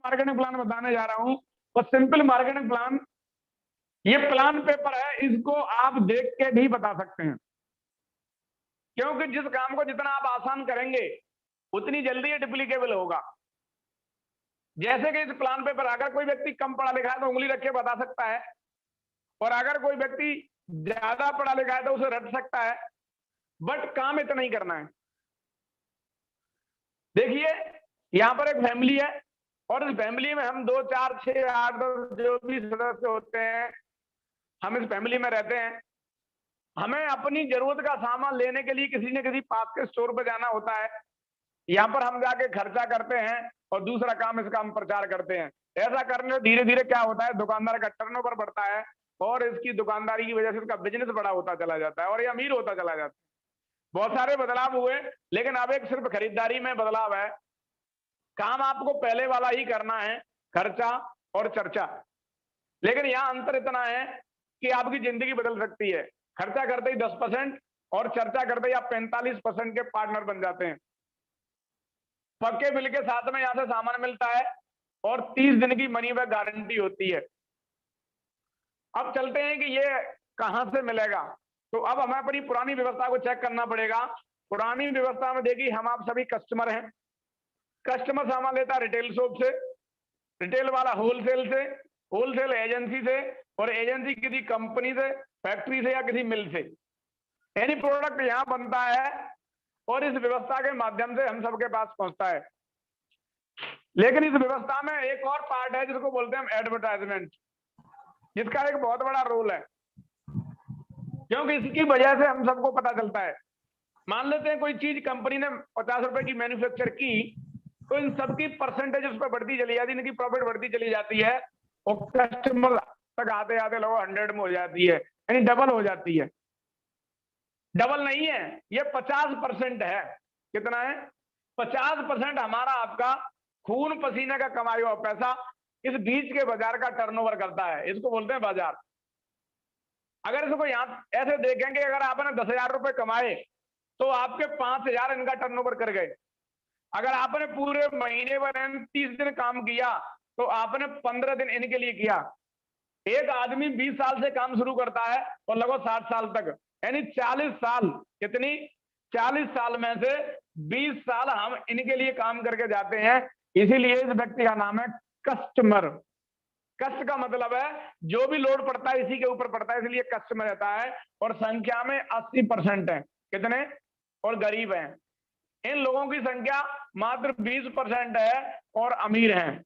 Marketing plan बताने जा रहा हूं, और सिंपल मार्केटिंग प्लान, ये प्लान पेपर है, इसको आप देख के भी बता सकते हैं, क्योंकि जिस काम को जितना आप आसान करेंगे उतनी जल्दी ये डुप्लीकेबल होगा। जैसे कि इस प्लान पेपर, अगर कोई व्यक्ति कम पढ़ा लिखा है तो उंगली रख के बता सकता है, और अगर कोई व्यक्ति ज्यादा पढ़ा लिखा है तो उसे रट सकता है, बट काम इतना ही करना है। देखिए, यहां पर एक फैमिली है, और इस फैमिली में हम 2, 4, 6, 8, 10 जो भी सदस्य होते हैं, हम इस फैमिली में रहते हैं। हमें अपनी जरूरत का सामान लेने के लिए किसी न किसी पास के स्टोर पर जाना होता है। यहाँ पर हम जाके खर्चा करते हैं, और दूसरा काम इसका हम प्रचार करते हैं। ऐसा करने से धीरे धीरे क्या होता है, दुकानदार का टर्नओवर बढ़ता है, और इसकी दुकानदारी की वजह से इसका बिजनेस बड़ा होता चला जाता है, और ये अमीर होता चला जाता है। बहुत सारे बदलाव हुए, लेकिन अब एक सिर्फ खरीदारी में बदलाव है। काम आपको पहले वाला ही करना है, खर्चा और चर्चा। लेकिन यहाँ अंतर इतना है कि आपकी जिंदगी बदल सकती है। खर्चा करते ही 10% और चर्चा करते ही आप 45% के पार्टनर बन जाते हैं। पक्के बिल के साथ में यहां से सामान मिलता है, और 30 दिन की मनी बैक गारंटी होती है। अब चलते हैं कि ये कहां से मिलेगा। तो अब हमें अपनी पुरानी व्यवस्था को चेक करना पड़ेगा। पुरानी व्यवस्था में देखिए, हम आप सभी कस्टमर हैं। कस्टमर सामान लेता है रिटेल शॉप से, रिटेल वाला होलसेल से, होलसेल एजेंसी से, और एजेंसी किसी कंपनी से, फैक्ट्री से या किसी मिल से। एनी प्रोडक्ट यहां बनता है, और इस व्यवस्था के माध्यम से हम सबके पास पहुंचता है। लेकिन इस व्यवस्था में एक और पार्ट है जिसको बोलते हैं हम एडवर्टाइजमेंट, जिसका एक बहुत बड़ा रोल है, क्योंकि इसकी वजह से हम सबको पता चलता है। मान लेते हैं कोई चीज कंपनी ने 50 रुपए की मैन्युफैक्चर की, तो इन सबकी परसेंटेज उस पर बढ़ती चली जाती है, इनकी प्रॉफिट बढ़ती चली जाती है, और कस्टमर तक आते आते लोग 100 में हो जाती है, यानी डबल हो जाती है। डबल नहीं है, ये 50% है। कितना है? 50% हमारा आपका खून पसीने का कमाया हुआ पैसा इस बीच के बाजार का टर्नओवर करता है। इसको बोलते हैं बाजार। अगर इसको यहां ऐसे देखेंगे, अगर आपने 10,000 रुपए कमाए तो आपके 5,000 इनका टर्नओवर कर गए। अगर आपने पूरे महीने भर 30 दिन काम किया तो आपने 15 दिन इनके लिए किया। एक आदमी 20 साल से काम शुरू करता है और लगभग 60 साल तक, यानी 40 साल। कितनी? 40 साल में से 20 साल हम इनके लिए काम करके जाते हैं। इसीलिए इस व्यक्ति का नाम है कस्टमर। कष्ट का मतलब है जो भी लोड पड़ता है इसी के ऊपर पड़ता है, इसलिए कस्टमर रहता है। और संख्या में 80% है। कितने? और गरीब हैं। इन लोगों की संख्या मात्र 20% है, और अमीर हैं।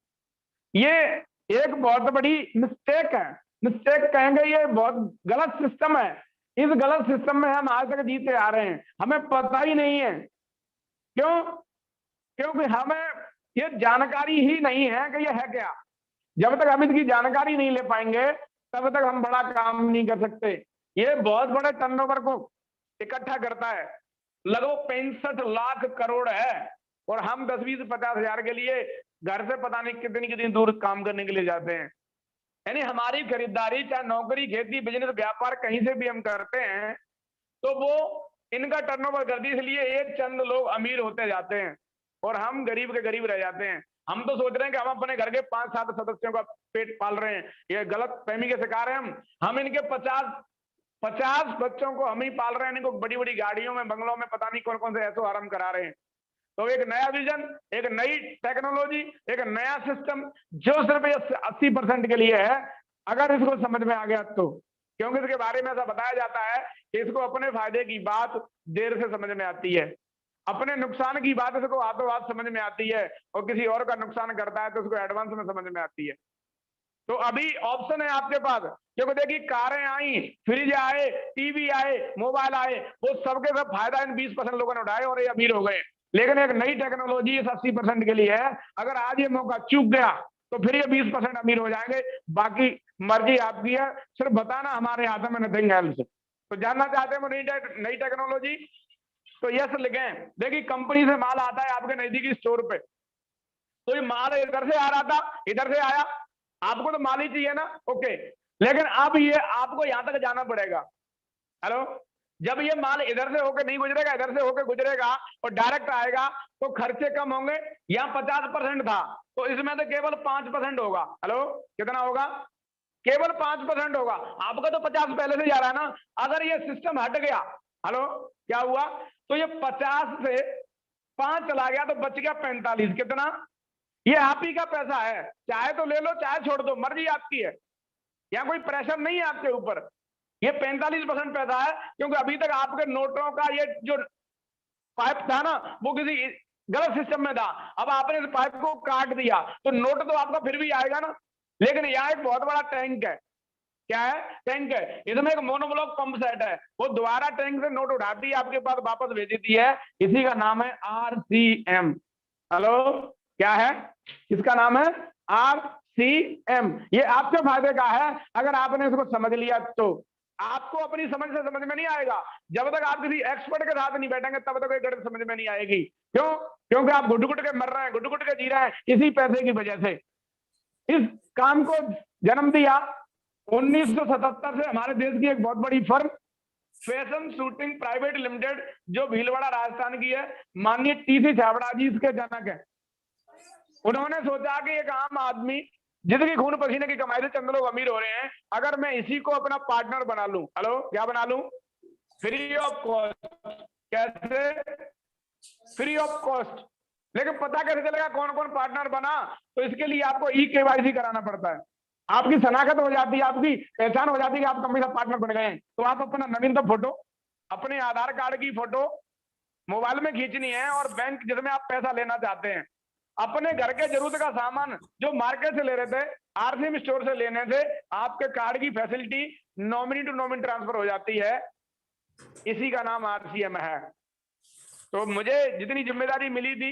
ये एक बहुत बड़ी मिस्टेक है। मिस्टेक कहेंगे, ये बहुत गलत सिस्टम है। इस गलत सिस्टम में हम आज तक जीते आ रहे हैं, हमें पता ही नहीं है। क्यों? क्योंकि हमें ये जानकारी ही नहीं है कि ये है क्या। जब तक हम इसकी जानकारी नहीं ले पाएंगे तब तक हम बड़ा काम नहीं कर सकते। ये बहुत बड़े टर्नओवर को इकट्ठा करता है, लगभग 65 लाख करोड़ है, और हम 10, 20, 50 हजार के लिए घर से पता नहीं कितनी कितनी दूर काम करने के लिए जाते हैं। यानी हमारी खरीदारी, चाहे नौकरी, खेती, बिजनेस, व्यापार कहीं से भी हम करते हैं, तो वो इनका टर्नओवर करती है। इसलिए एक चंद लोग अमीर होते जाते हैं और हम गरीब के गरीब रह जाते हैं। हम तो सोच रहे हैं कि हम अपने घर के 5-7 सदस्यों का पेट पाल रहे हैं। ये गलत फहमी के शिकार हैं हम इनके 50 बच्चों को हम ही पाल रहे हैं। इनको बड़ी बड़ी गाड़ियों में, बंगलों में पता नहीं कौन कौन से ऐसो आराम करा रहे हैं। तो एक नया विजन, एक नई टेक्नोलॉजी, एक नया सिस्टम जो सिर्फ ये 80% के लिए है, अगर इसको समझ में आ गया तो। क्योंकि इसके बारे में ऐसा बताया जाता है कि इसको अपने फायदे की बात देर से समझ में आती है, अपने नुकसान की बात इसको हाथों हाथ समझ में आती है, और किसी और का नुकसान करता है तो उसको एडवांस में समझ में आती है। तो अभी ऑप्शन है आपके पास, क्योंकि देखिए कारें आई, फ्रिज आए, टीवी आए, मोबाइल आए, वो सबके सब फायदा इन 20% लोगों ने उठाए और ये अमीर हो गए। लेकिन एक नई टेक्नोलॉजी इस 80% के लिए है। अगर आज ये मौका चूक गया तो फिर ये 20% अमीर हो जाएंगे। बाकी मर्जी आपकी है, सिर्फ बताना हमारे हाथ में, नथिंग एल्स। तो जानना चाहते हैं नई टेक्नोलॉजी, तो यस लिखें। देखिए कंपनी से माल आता है आपके नजदीकी स्टोर पे, तो ये माल इधर से आ रहा था, इधर से आया, आपको तो माल ही चाहिए ना, ओके। लेकिन अब ये आपको यहां तक जाना पड़ेगा। हेलो, जब ये माल इधर से होकर नहीं गुजरेगा, इधर से होकर गुजरेगा और डायरेक्ट आएगा तो खर्चे कम होंगे। यहाँ 50% था तो इसमें तो केवल 5% होगा। हेलो, कितना होगा? केवल 5% होगा। आपका तो 50 पहले से जा रहा है ना। अगर ये सिस्टम हट गया, हेलो, क्या हुआ? तो ये 50 से 5 चला गया तो बच गया 45। कितना? ये आप ही का पैसा है, चाहे तो ले लो चाहे छोड़ दो, मर्जी आपकी है। यहाँ कोई प्रेशर नहीं है आपके ऊपर। ये 45% पैसा है, क्योंकि अभी तक आपके नोटों का ये जो पाइप था ना, वो किसी गलत सिस्टम में था। अब आपने इस पाइप को काट दिया तो नोट तो आपका फिर भी आएगा ना। लेकिन यहाँ एक बहुत बड़ा टैंक है। क्या है? टैंक है। इसमें एक मोनोब्लॉक पंप सेट है, वो दोबारा टैंक से नोट उठाती है, आपके पास वापस भेज देती है। इसी का नाम है RCM। हेलो, क्या है? इसका नाम है RCM। ये आपके फायदे का है अगर आपने इसको समझ लिया तो। आपको अपनी समझ से समझ में नहीं आएगा। जब तक आप किसी एक्सपर्ट के साथ नहीं बैठेंगे तब तक ये गणित समझ में नहीं आएगी। क्यों? क्योंकि आप घुट घुट के मर रहे हैं, घुट घुट के जी रहे हैं इसी पैसे की वजह से। इस काम को जन्म दिया 1977 से हमारे देश की एक बहुत बड़ी firm fashion shooting private limited, जो भीलवाड़ा राजस्थान की है। माननीय TC छाबड़ा जी इसके जनक है। उन्होंने सोचा कि एक आम आदमी जिसकी खून पसीने की कमाई से चंद लोग अमीर हो रहे हैं, अगर मैं इसी को अपना पार्टनर बना लूं। हेलो, क्या बना लूं? Free of cost. कैसे? Free of cost. लेकिन पता कैसे चलेगा कौन कौन पार्टनर बना? तो इसके लिए आपको KYC कराना पड़ता है। आपकी शनाख्त हो जाती है, आपकी पहचान हो जाती है कि आप कंपनी का पार्टनर बन गए हैं। तो आप अपना नवीनतम फोटो, अपने आधार कार्ड की फोटो मोबाइल में खींचनी है, और बैंक जिसमें आप पैसा लेना चाहते हैं, अपने घर के जरूरत का सामान जो मार्केट से ले रहे थे, RCM स्टोर से लेने से आपके कार्ड की facility nominee to nominee transfer हो जाती है। इसी का नाम RCM है। तो मुझे जितनी जिम्मेदारी मिली थी,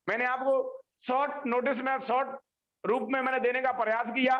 मैंने आपको शॉर्ट नोटिस में, शॉर्ट रूप में मैंने देने का प्रयास किया।